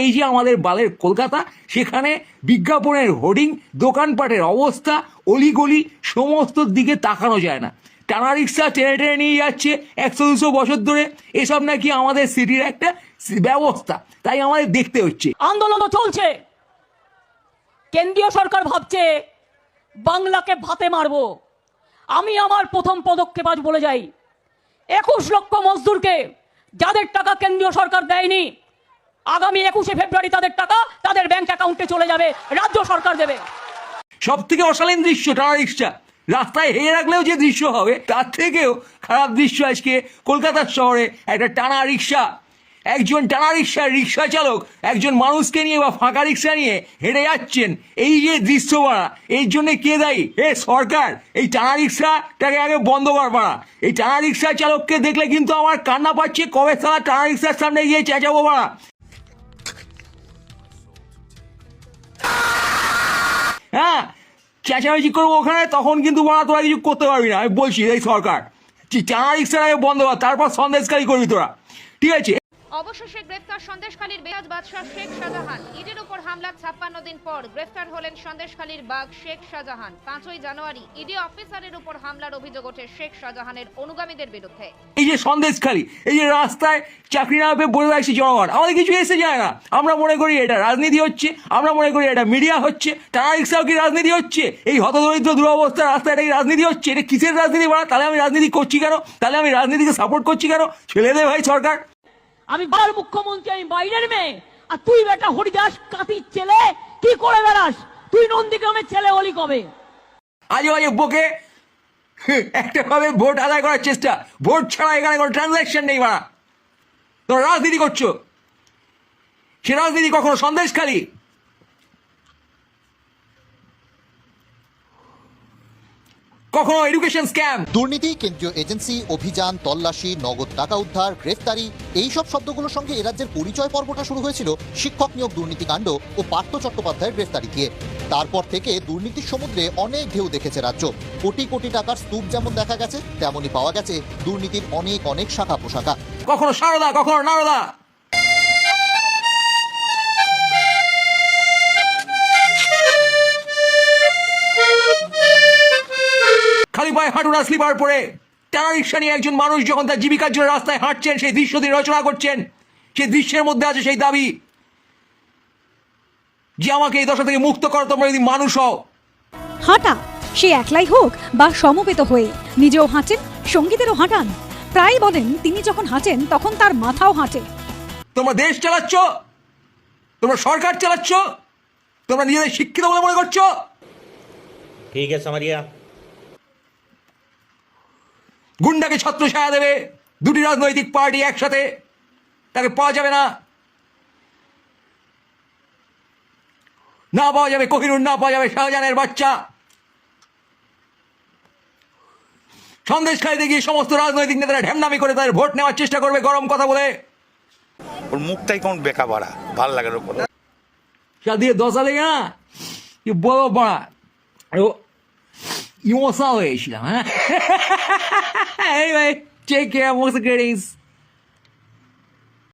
এই যে আমাদের বালের কলকাতা, সেখানে বিজ্ঞাপনের হোর্ডিং, দোকানপাটের অবস্থা, অলিগলি সমস্ত দিকে তাকানো যায় না। টানা রিক্সা টেনে টেনে নিয়ে যাচ্ছে 100-200 বছর ধরে, এসব নাকি আমাদের সিটির একটা ব্যবস্থা, তাই আমাদের দেখতে হচ্ছে। আন্দোলন চলছে, কেন্দ্রীয় সরকার ভাবছে বাংলাকে ভাতে মারবো। আমি আমার প্রথম পদক্ষেপ আজ বলে যাই, 21 লক্ষ মজদুরকে যাদের টাকা কেন্দ্রীয় সরকার দেয়নি, আগামী 21শে ফেব্রুয়ারি তাদের টাকা তাদের ব্যাংক অ্যাকাউন্টে চলে যাবে, রাজ্য সরকার দেবে। সব থেকে অশালীন দৃশ্য টানা রিক্সা, রাস্তায় হেয়ে রাখলেও যে দৃশ্য হবে তার থেকেও খারাপ দৃশ্য আজকে কলকাতার শহরে একটা টানা রিক্সা। একজন টানা রিক্সার রিক্সা চালক একজন মানুষকে নিয়ে বা ফাঁকা রিক্সা নিয়ে হেঁটে যাচ্ছেন, এই যে দৃশ্য বাড়া, এর জন্য কে দায়ী? সরকার। এই টানা রিক্সাটাকে আগে বন্ধ কর বাড়া। এই টানা রিক্সা চালককে দেখলে কিন্তু আমার কান্না পাচ্ছে, কবে সারা টানা রিক্সার সামনে গিয়ে চেঁচাবো বাড়া। হ্যাঁ, চেঁচামেচি করবো ওখানে, তখন কিন্তু বাড়া তোরা কিছু করতে পারবি না, আমি বলছি। এই সরকার টানা রিক্সার আগে বন্ধ কর, তারপর সন্দেশকারী করবি তোরা, ঠিক আছে? অবশেষে গ্রেফতার সন্দেশখালীর বেহাত বাদশাহ শেখ শাহজাহান। ইডির উপর হামলার 56 দিন পর গ্রেফতার হলেন সন্দেশখালীর বাঘ শেখ শাহজাহান। 5ই জানুয়ারি ইডি অফিসারের উপর হামলার অভিযোগ ওঠে শেখ শাহজাহানের অনুগামীদের বিরুদ্ধে। এই যে সন্দেশখালী, এই যে রাস্তায় চাকরি না পেয়ে বলে রাখছি জনগণ, আমাদের কিছু এসে যায় না। আমরা মনে করি এটা রাজনীতি হচ্ছে, আমরা মনে করি এটা মিডিয়া হচ্ছে। টানা রিক্সাও কি রাজনীতি হচ্ছে? এই হতদরিদ্র দুরবস্থা রাস্তায় এটা কি রাজনীতি হচ্ছে? এটা কিসের রাজনীতি বাড়া? তাহলে আমি রাজনীতি করছি কেন? তাহলে আমি রাজনীতিকে সাপোর্ট করছি কেন? ছেড়ে দে ভাই সরকার। আমি বার মুখ্যমন্ত্রী, আমি বাইরের মেয়ে, আর তুই বেটা হরিদাস কাতির ছেলে, কি করে বেড়াস? তুই নন্দীগ্রামের ছেলে হলি কবে? আজে বাজে বকে একটা ভাবে ভোট আদায় করার চেষ্টা, ভোট ছাড়া এখানে কোনো ট্রানজাকশন নেই বাড়া। তোরা রাজনীতি করছো, সে রাজনীতি কখনো সন্দেশখালী, কখনো এডুকেশন স্ক্যাম। দুর্নীতি, কেন্দ্রীয় এজেন্সি, অভিযান, তল্লাশি, নগদ টাকা উদ্ধার, গ্রেফতারি, এইসব শব্দগুলোর সঙ্গে এ রাজ্যের পরিচয় পর্বটা শুরু হয়েছিল শিক্ষক নিয়োগ দুর্নীতিকাণ্ড ও পার্থ চট্টোপাধ্যায়ের গ্রেফতারি দিয়ে। তারপর থেকে দুর্নীতির সমুদ্রে অনেক ঢেউ দেখেছে রাজ্য। কোটি কোটি টাকার স্তূপ যেমন দেখা গেছে, তেমনই পাওয়া গেছে দুর্নীতির অনেক অনেক শাখা প্রশাখা। কখনো সারদা, কখনো নারদা। খালি পায়ে হাঁটুরা স্লিপার পরে টানা রিক্সা নিয়ে একজন মানুষ যখন তার জীবিকার জন্য রাস্তায় হাঁটছেন, সেই দৃশ্য দিয়ে রচনা করছেন। সেই দৃশ্যের মধ্যে আছে সেই দাবি যে আমাকে এই দশা থেকে মুক্ত করো তোমরা যদি মানুষ হও। হাঁটা সে একলাই হোক বা সমবেত হয়ে, নিজেও হাঁটেন, সঙ্গীদেরও হাঁটান। প্রায় বলেন তিনি যখন হাঁটেন তখন তার মাথাও হাঁটে। তোমরা দেশ চালাচ্ছ, তোমরা সরকার চালাচ্ছ, তোমরা নিজেদের শিক্ষিত বলে মনে করছো। ঠিক আছে সামারিয়া। গুন্ডাকে ছত্র ছায়া দেবে দুটি রাজনৈতিক পার্টি একসাথে, তাকে পাওয়া যাবে না। না পাওয়া যাবে কোহিনুর, না পাওয়া যাবে শাহজাহানের বাচ্চা। সন্দেশখালীতে গিয়ে সমস্ত রাজনৈতিক নেতারা ঢ্যামনামি করে তাদের ভোট নেওয়ার চেষ্টা করবে গরম কথা বলে। ওর মুখটাই কেমন বেকা বাড়া, ভাল লাগে ওর কথা। দিয়ে দশা লেগে না কি বড় বাড়া ইমোশনাল হয়েছিলাম। হ্যাঁ, এই ভাই, টেক কেয়ার, মোস্ট গ্রেটিংস।